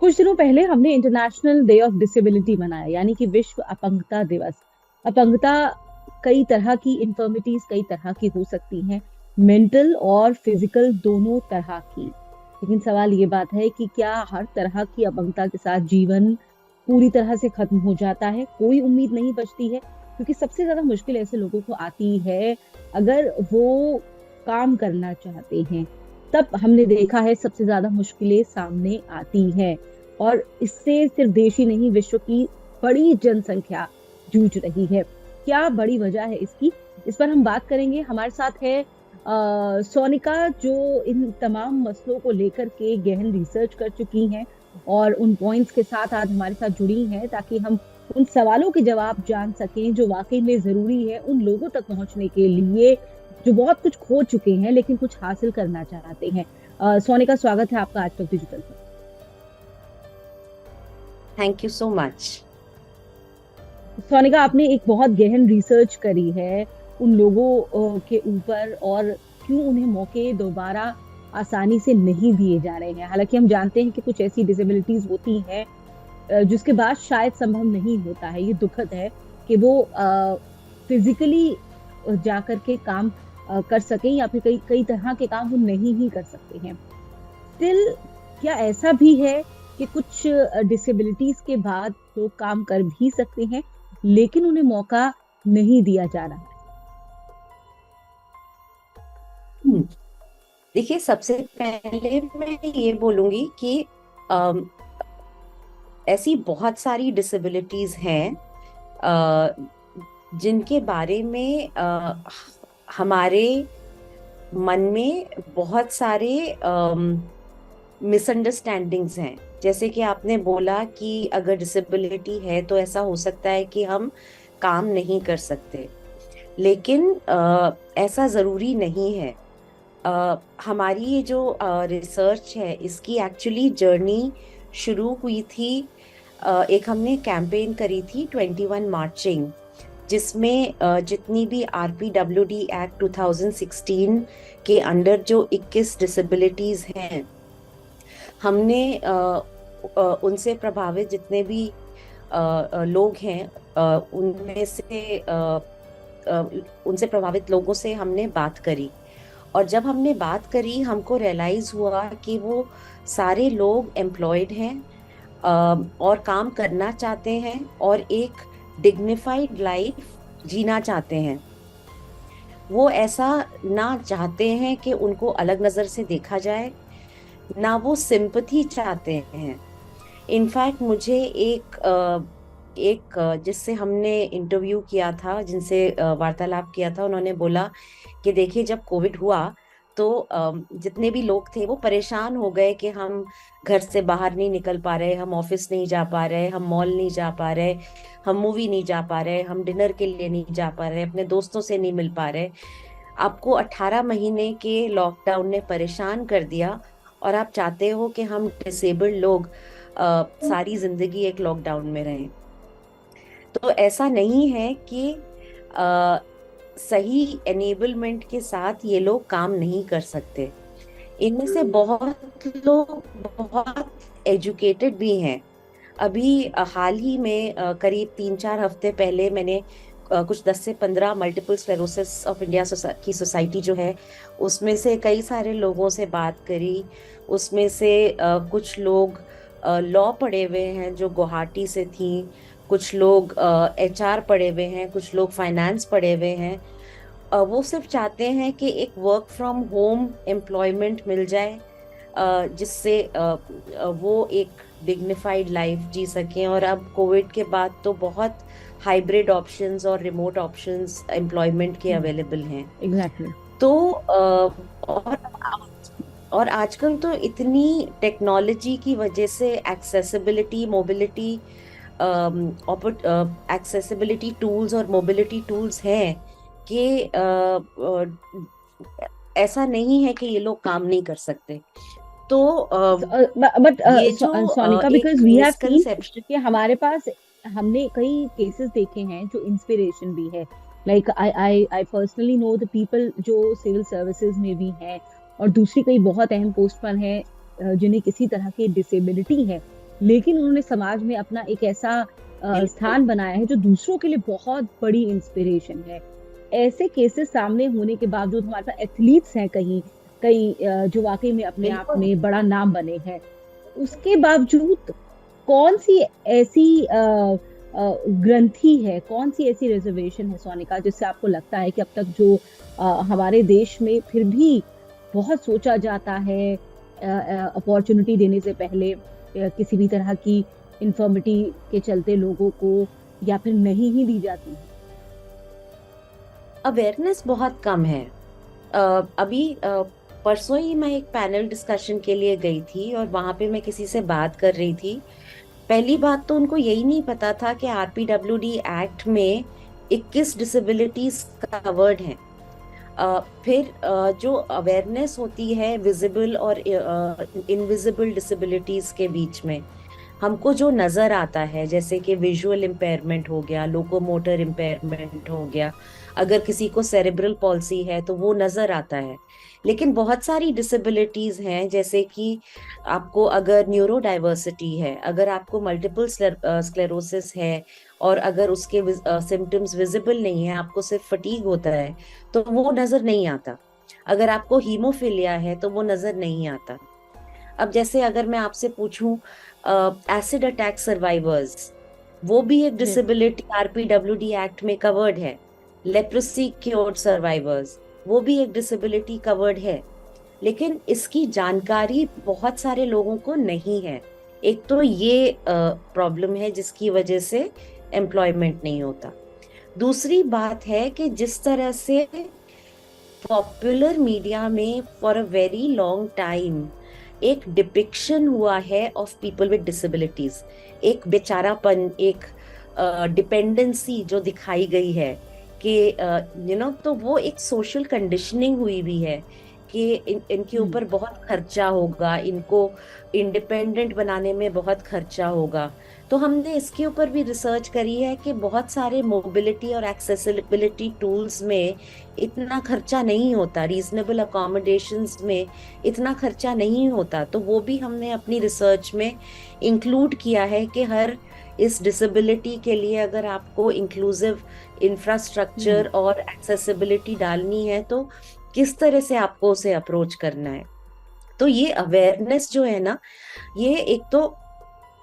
कुछ दिनों पहले हमने इंटरनेशनल डे ऑफ डिसेबिलिटी मनाया, यानी कि विश्व अपंगता दिवस। अपंगता कई तरह की इंफर्मिटीज कई तरह की हो सकती हैं, मेंटल और फिजिकल दोनों तरह की। लेकिन सवाल ये बात है कि क्या हर तरह की अपंगता के साथ जीवन पूरी तरह से खत्म हो जाता है, कोई उम्मीद नहीं बचती है? क्योंकि सबसे ज्यादा मुश्किल ऐसे लोगों को आती है अगर वो काम करना चाहते हैं, तब हमने देखा है सबसे ज्यादा मुश्किलें सामने आती हैं। और इससे सिर्फ देश ही नहीं, विश्व की बड़ी जनसंख्या जूझ रही है। क्या बड़ी वजह है इसकी? इस पर हम बात करेंगे। हमारे साथ है सोनिका, जो इन तमाम मसलों को लेकर के गहन रिसर्च कर चुकी हैं और उन पॉइंट्स के साथ आज हमारे साथ जुड़ी हैं, ताकि हम उन सवालों के जवाब जान सकें जो वाकई में जरूरी है उन लोगों तक पहुंचने के लिए जो बहुत कुछ खो चुके हैं लेकिन कुछ हासिल करना चाहते हैं। सोनिका, स्वागत है आपका आज तक डिजिटल पर। Thank you so much. Sonika, आपने एक बहुत गहन रिसर्च करी है उन लोगों के ऊपर, और क्यों उन्हें मौके दोबारा आसानी से नहीं दिए जा रहे हैं। हालांकि हम जानते हैं कि कुछ ऐसी डिसेबिलिटीज होती हैं जिसके बाद शायद संभव नहीं होता है। ये दुखद है कि वो फिजिकली जा करके काम कर सकें, या फिर कई कई तरह के काम वो नहीं ही कर सकते हैं। स्टिल, क्या ऐसा भी है कि कुछ डिसेबिलिटीज के बाद लोग काम कर भी सकते हैं लेकिन उन्हें मौका नहीं दिया जा रहा है? हम्म, देखिए, सबसे पहले मैं ये बोलूंगी कि अम, ऐसी बहुत सारी डिसेबिलिटीज हैं जिनके बारे में हमारे मन में बहुत सारे मिसअंडरस्टैंडिंग्स हैं। जैसे कि आपने बोला कि अगर डिसेबिलिटी है तो ऐसा हो सकता है कि हम काम नहीं कर सकते, लेकिन ऐसा जरूरी नहीं है। हमारी ये जो रिसर्च है, इसकी एक्चुअली जर्नी शुरू हुई थी। एक हमने कैंपेन करी थी 21 मार्चिंग, जिसमें जितनी भी RPWD एक्ट 2016 के अंडर जो 21 डिसेबिलिटीज हैं, हमने उनसे प्रभावित जितने भी लोग हैं, उनमें से उनसे प्रभावित लोगों से हमने बात करी। और जब हमने बात करी, हमको रियलाइज हुआ कि वो सारे लोग एम्प्लॉयड हैं, और काम करना चाहते हैं और एक डिग्निफाइड लाइफ जीना चाहते हैं। वो ऐसा ना चाहते हैं कि उनको अलग नजर से देखा जाए, ना वो सिंपथी चाहते हैं। इनफैक्ट मुझे जिससे हमने इंटरव्यू किया था, जिनसे वार्तालाप किया था, उन्होंने बोला कि देखिए, जब कोविड हुआ तो जितने भी लोग थे वो परेशान हो गए कि हम घर से बाहर नहीं निकल पा रहे, हम ऑफिस नहीं जा पा रहे, हम मॉल नहीं जा पा रहे, हम मूवी नहीं जा पा रहे, हम डिनर के लिए नहीं जा पा रहे, अपने दोस्तों से नहीं मिल पा रहे। आपको 18 महीने के लॉकडाउन ने परेशान कर दिया, और आप चाहते हो कि हम डिसेबल्ड लोग सारी जिंदगी एक लॉकडाउन में रहें। तो ऐसा नहीं है कि अ, सही एनेबलमेंट के साथ ये लोग काम नहीं कर सकते। इनमें से बहुत लोग बहुत एजुकेटेड भी हैं। अभी हाल ही में करीब 3-4 हफ्ते पहले मैंने कुछ 10 से 15 मल्टीपल स्क्लेरोसिस ऑफ इंडिया की सोसाइटी जो है, उसमें से कई सारे लोगों से बात करी। उसमें से कुछ लोग लॉ पढ़े हुए हैं जो गुवाहाटी से थी, कुछ लोग HR पढ़े हुए हैं, कुछ लोग फाइनेंस पढ़े हुए हैं। वो सिर्फ चाहते हैं कि एक वर्क फ्रॉम होम एम्प्लॉयमेंट मिल जाए, जिससे वो एक डिग्निफाइड लाइफ जी सकें। और अब कोविड के बाद तो बहुत हाइब्रिड ऑप्शंस और रिमोट ऑप्शंस एम्प्लॉयमेंट के अवेलेबल हैं। एग्जैक्टली। तो और और आजकल तो इतनी टेक्नोलॉजी की वजह से एक्सेसिबिलिटी, मोबिलिटी, एक्सेसिबिलिटी टूल्स और मोबिलिटी टूल्स हैं कि ऐसा नहीं है कि ये लोग काम नहीं कर सकते। तो बट ये जो सोनिका, बिकॉज एक वी हैव सीन मिसकंसेप्शन। कि हमारे पास, हमने कई केसेस देखे हैं जो इंस्पिरेशन भी है। Like I I I personally know the people जो सिविल सर्विसेज में भी हैं और दूसरी कई बहुत अहम पोस्ट पर हैं, जिन्हें किसी तरह की डिसेबिलिटी है, लेकिन उन्होंने समाज में अपना एक ऐसा बिल्कुल। स्थान बनाया है जो दूसरों के लिए बहुत बड़ी इंस्पिरेशन है। ऐसे केसेस सामने होने के बावजूद हमारे पास एथलीट्स हैं कहीं कहीं जो वाकई में अपने आप बिल्कुल। में बड़ा नाम बने हैं। उसके बावजूद कौन सी ऐसी ग्रंथि है, कौन सी ऐसी रिजर्वेशन है सोनिका, जिससे आपको लगता है कि अब तक जो हमारे देश में फिर भी बहुत सोचा जाता है अपॉर्चुनिटी देने से पहले, किसी भी तरह की इंफर्मिटी के चलते लोगों को, या फिर नहीं ही दी जाती है? अवेयरनेस बहुत कम है। अभी परसों ही मैं एक पैनल डिस्कशन के लिए गई थी और वहां पे मैं किसी से बात कर रही थी। पहली बात तो उनको यही नहीं पता था कि आरपीडब्ल्यूडी एक्ट में 21 डिसेबिलिटीज कवर्ड हैं। फिर जो अवेयरनेस होती है विजिबल और इनविजिबल डिसेबिलिटीज के बीच में, हमको जो नजर आता है जैसे कि विजुअल इम्पेयरमेंट हो गया, लोकोमोटर इम्पेयरमेंट हो गया, अगर किसी को सेरेब्रल पॉल्सी है तो वो नजर आता है। लेकिन बहुत सारी डिसेबिलिटीज हैं, जैसे कि आपको अगर न्यूरो डाइवर्सिटी है, अगर आपको मल्टीपल स्क्लेरोसिस है और अगर उसके सिम्टम्स विजिबल नहीं है, आपको सिर्फ फटीग होता है, तो वो नजर नहीं आता। अगर आपको हीमोफीलिया है तो वो नजर नहीं आता। अब जैसे अगर मैं आपसे पूछूं, एसिड अटैक सर्वाइवर्स, वो भी एक जी। डिसेबिलिटी आरपीडब्ल्यूडी एक्ट में कवर्ड है। लेप्रोसी क्योर्ड सर्वाइवर्स, वो भी एक डिसेबिलिटी कवर्ड है। लेकिन इसकी जानकारी बहुत सारे लोगों को नहीं है। एक तो ये प्रॉब्लम है जिसकी वजह से एम्प्लॉयमेंट नहीं होता। दूसरी बात है कि जिस तरह से पॉपुलर मीडिया में for a very long time एक डिपिक्शन हुआ है ऑफ पीपल विद डिसेबिलिटीज, एक बेचारापन, एक डिपेंडेंसी जो दिखाई गई है कि तो वो एक सोशल कंडीशनिंग हुई भी है कि इनके हम्म। ऊपर बहुत खर्चा होगा, इनको इंडिपेंडेंट बनाने में बहुत खर्चा होगा। तो हमने इसके ऊपर भी रिसर्च करी है कि बहुत सारे मोबिलिटी और एक्सेसिबिलिटी टूल्स में इतना खर्चा नहीं होता, रीजनेबल अकोमोडेशंस में इतना खर्चा नहीं होता। तो वो भी हमने अपनी रिसर्च में इंक्लूड किया है कि हर इस डिसेबिलिटी के लिए अगर आपको इंक्लूसिव हम्म। इंफ्रास्ट्रक्चर और एक्सेसिबिलिटी डालनी है तो किस तरह से आपको उसे अप्रोच करना है। तो ये अवेयरनेस जो है ना, ये एक तो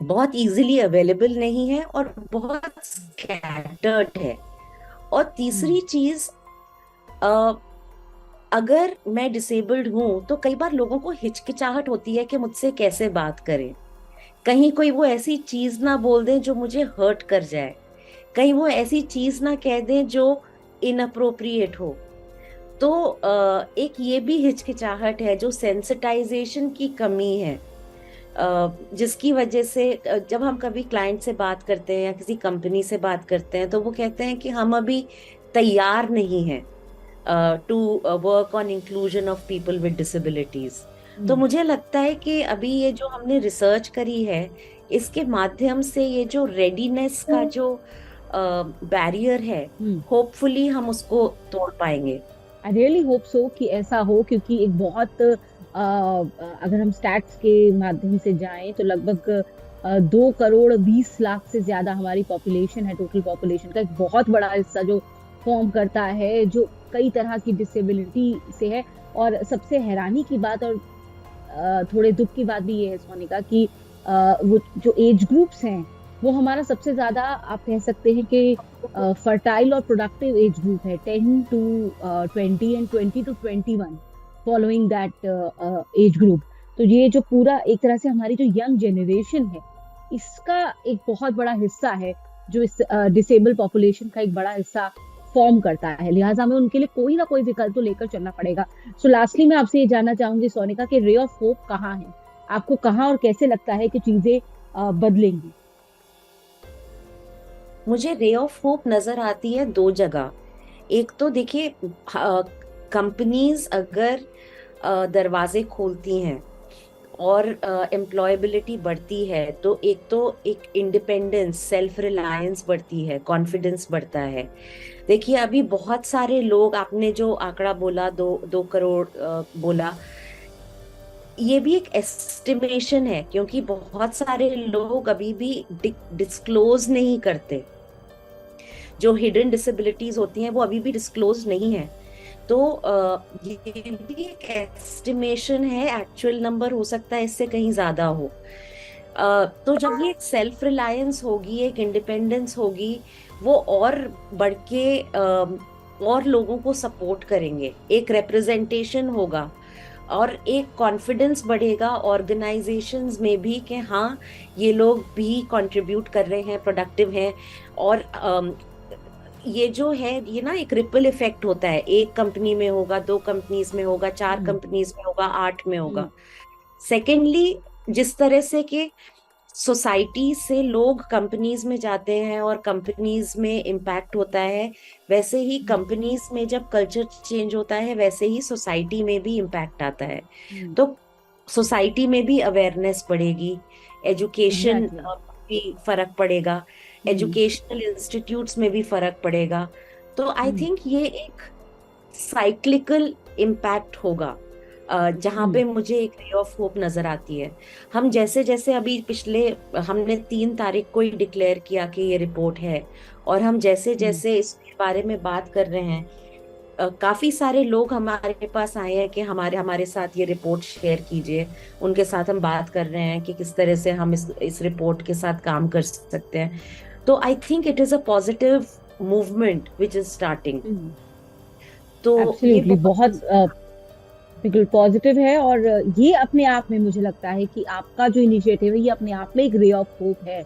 बहुत इजीली अवेलेबल नहीं है और बहुत स्कैटर्ड है। और हम्म। तीसरी चीज, अगर मैं डिसेबल्ड हूं तो कई बार लोगों को हिचकिचाहट होती है कि मुझसे कैसे बात करें, कहीं कोई वो ऐसी चीज ना बोल दे जो मुझे हर्ट कर जाए, कहीं वो ऐसी चीज ना कह दे जो इनअप्रोप्रिएट हो। तो एक ये भी हिचकिचाहट है, जो सेंसिटाइजेशन की कमी है, जिसकी वजह से जब हम कभी क्लाइंट से बात करते हैं या किसी कंपनी से बात करते हैं तो वो कहते हैं कि हम अभी तैयार नहीं हैं to work on inclusion of people with disabilities. तो हम्म। मुझे लगता है कि अभी ये जो हमने रिसर्च करी है, इसके माध्यम से ये जो रेडीनेस का जो बैरियर है, हम्म। होपफुली हम उसको तोड़ पाएंगे। आई रियली होप सो कि ऐसा हो, क्योंकि एक बहुत अगर हम स्टैट्स के माध्यम से जाएं तो लगभग 2 करोड़ 20 लाख से ज्यादा हमारी पॉपुलेशन है। टोटल पॉपुलेशन का एक बहुत बड़ा हिस्सा जो फॉर्म करता है, जो कई तरह की डिसेबिलिटी से है। और सबसे हैरानी की बात और थोड़े दुख की बात भी ये है सोनिका कि वो जो एज ग्रुप्स हैं, वो हमारा सबसे ज्यादा आप कह सकते हैं कि फर्टाइल और प्रोडक्टिव एज ग्रुप है, 10 to 20 and 20 to 21, following that age group. तो ये जो पूरा एक तरह से हमारी जो यंग जनरेशन है, इसका एक बहुत बड़ा हिस्सा है जो इस डिसेबल पॉपुलेशन का एक बड़ा हिस्सा फॉर्म करता है। लिहाजा हमें उनके लिए कोई ना कोई विकल्प तो लेकर चलना पड़ेगा। सो लास्टली मैं आपसे ये जानना चाहूंगी सोनिका कि रे ऑफ होप कहाँ है? आपको कहाँ और कैसे लगता है कि चीजें बदलेंगी? मुझे रे ऑफ होप नजर आती है दो जगह। एक तो देखिए, कंपनीज अगर दरवाजे खोलती हैं और एम्प्लॉयबिलिटी बढ़ती है तो एक इंडिपेंडेंस, सेल्फ रिलायंस बढ़ती है, कॉन्फिडेंस बढ़ता है। देखिए अभी बहुत सारे लोग, आपने जो आंकड़ा बोला, 2 करोड़ बोला, ये भी एक एस्टिमेशन है, क्योंकि बहुत सारे लोग अभी भी डिस्क्लोज नहीं करते। जो हिडन डिसेबिलिटीज होती हैं वो अभी भी डिस्क्लोज नहीं है। तो ये भी एक एस्टिमेशन है, एक्चुअल नंबर हो सकता है इससे कहीं ज्यादा हो। तो जब ये एक सेल्फ रिलायंस होगी, एक इंडिपेंडेंस होगी, वो और बढ़ के और लोगों को सपोर्ट करेंगे, एक रिप्रेजेंटेशन होगा और एक कॉन्फिडेंस बढ़ेगा ऑर्गेनाइजेशंस में भी कि हाँ, ये लोग भी कंट्रीब्यूट कर रहे हैं, प्रोडक्टिव हैं। और ये जो है, ये ना एक रिपल इफेक्ट होता है, एक कंपनी में होगा, दो कंपनीज में होगा, चार हम्म, कंपनीज में होगा, आठ में हम्म, होगा। सेकेंडली, जिस तरह से कि सोसाइटी से लोग कंपनीज में जाते हैं और कंपनीज में इम्पैक्ट होता है, वैसे ही हम्म, कंपनीज में जब कल्चर चेंज होता है, वैसे ही सोसाइटी में भी इम्पैक्ट आता है। हम्म, तो सोसाइटी में भी अवेयरनेस बढ़ेगी, एजुकेशन एग्जैक्टली। भी फर्क पड़ेगा, हम्म, एजुकेशनल इंस्टीट्यूट्स में भी फर्क पड़ेगा। तो आई हम्म, थिंक ये एक साइक्लिकल इम्पैक्ट होगा, जहाँ हम्म, पे मुझे एक रे ऑफ होप नजर आती है। हम जैसे जैसे अभी पिछले, हमने 3 तारीख को ही डिक्लेयर किया कि ये रिपोर्ट है, और हम जैसे हम्म, जैसे इसके बारे में बात कर रहे हैं, काफी सारे लोग हमारे पास आए हैं कि हमारे हमारे साथ ये रिपोर्ट शेयर कीजिए। उनके साथ हम बात कर रहे हैं कि किस तरह से हम इस रिपोर्ट के साथ काम कर सकते हैं। तो I think it is a positive movement which is starting. हम्म, तो ये एब्सोल्युटली बहुत बहुत बिल्कुल पॉजिटिव है। और ये अपने आप में मुझे लगता है कि आपका जो इनिशिएटिव है ये अपने आप में एक रे ऑफ होप है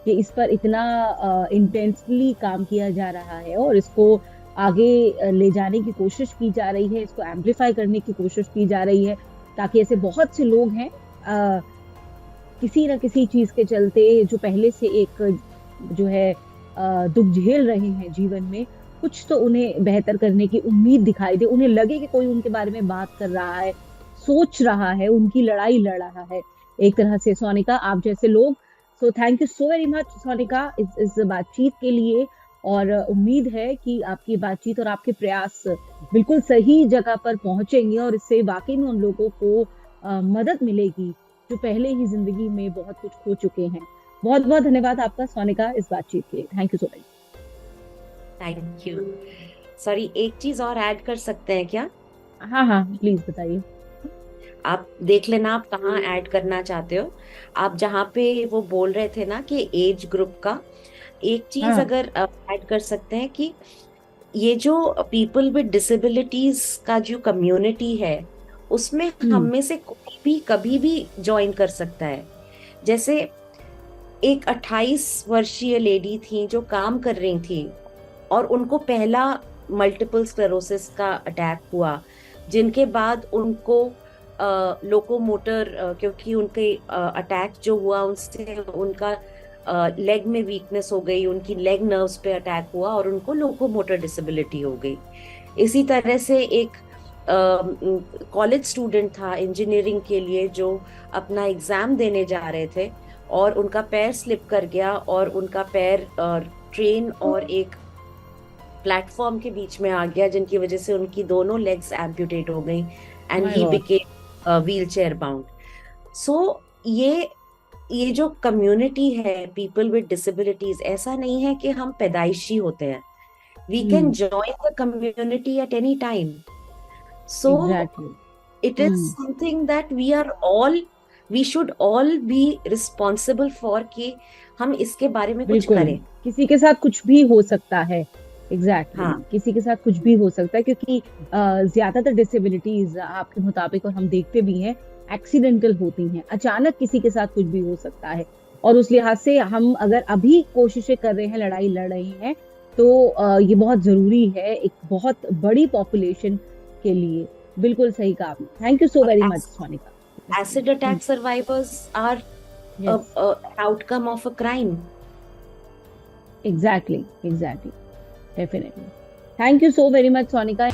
कि इस पर इतना इंटेंसली काम किया जा रहा है और इसको आगे ले जाने की कोशिश की जा रही है, इसको एम्पलीफाई करने की कोशिश की जा रही है, ताकि ऐसे बहुत से लोग हैं किसी ना किसी चीज के चलते जो पहले से एक जो है दुख झेल रहे हैं जीवन में, कुछ तो उन्हें बेहतर करने की उम्मीद दिखाई दे, उन्हें लगे कि कोई उनके बारे में बात कर रहा है, सोच रहा है, उनकी लड़ाई लड़ रहा है एक तरह से। सोनिका, आप जैसे लोग, so thank you so very much Sonika इस बातचीत के लिए। और उम्मीद है कि आपकी बातचीत और आपके प्रयास बिल्कुल सही जगह पर पहुंचेंगे और इससे वाकई में उन लोगों को मदद मिलेगी जो पहले ही जिंदगी में बहुत कुछ खो चुके हैं। बहुत बहुत धन्यवाद आपका सोनिका इस बातचीत के लिए। Thank you so much. Thank you. Sorry, एक चीज और ऐड कर सकते हैं क्या? हाँ हाँ, प्लीज बताइए। आप देख लेना आप कहाँ ऐड करना चाहते हो। आप जहाँ पे वो बोल रहे थे ना कि एज ग्रुप का, एक चीज हाँ। अगर ऐड कर सकते हैं कि ये जो पीपल विद डिसेबिलिटीज का जो कम्युनिटी है, उसमें हम हम्म, में से कोई भी कभी भी ज्वाइन कर सकता है। जैसे एक 28 वर्षीय लेडी थी जो काम कर रही थी, और उनको पहला मल्टीपल स्क्लेरोसिस का अटैक हुआ, जिनके बाद उनको लोकोमोटर, क्योंकि उनके अटैक जो हुआ उनसे उनका लेग में वीकनेस हो गई, उनकी लेग नर्व्स पे अटैक हुआ और उनको लोकोमोटर डिसेबिलिटी हो गई। इसी तरह से एक कॉलेज स्टूडेंट था इंजीनियरिंग के लिए, जो अपना एग्जाम देने जा रहे थे और उनका पैर स्लिप कर गया और उनका पैर ट्रेन और एक प्लेटफॉर्म के बीच में आ गया, जिनकी वजह से उनकी दोनों लेग्स एम्प्यूटेट हो गई एंड माय ही god. Became wheelchair bound. So ये जो कम्युनिटी है पीपल विद डिसेबिलिटीज, ऐसा नहीं है कि हम पैदाइशी होते हैं। We can hmm, join the community at any time. So exactly. it is hmm, something that we should all be responsible for, कि हम इसके बारे में कुछ बिल्कुल। करें। किसी के साथ कुछ भी हो सकता है। एग्जैक्टली हाँ, किसी के साथ कुछ भी हो सकता है, क्योंकि ज्यादातर डिसेबिलिटीज आपके मुताबिक, और हम देखते भी हैं, एक्सीडेंटल होती हैं, अचानक किसी के साथ कुछ भी हो सकता है। और उस लिहाज से हम अगर अभी कोशिशें कर रहे हैं, लड़ाई लड़ रहे हैं, तो ये बहुत जरूरी है एक बहुत बड़ी पॉपुलेशन के लिए। बिल्कुल सही कहा आपने। थैंक यू सो और very much Sonika. Acid attack survivors are yes, outcome of a crime. Exactly exactly, definitely. Thank you so very much Sonika.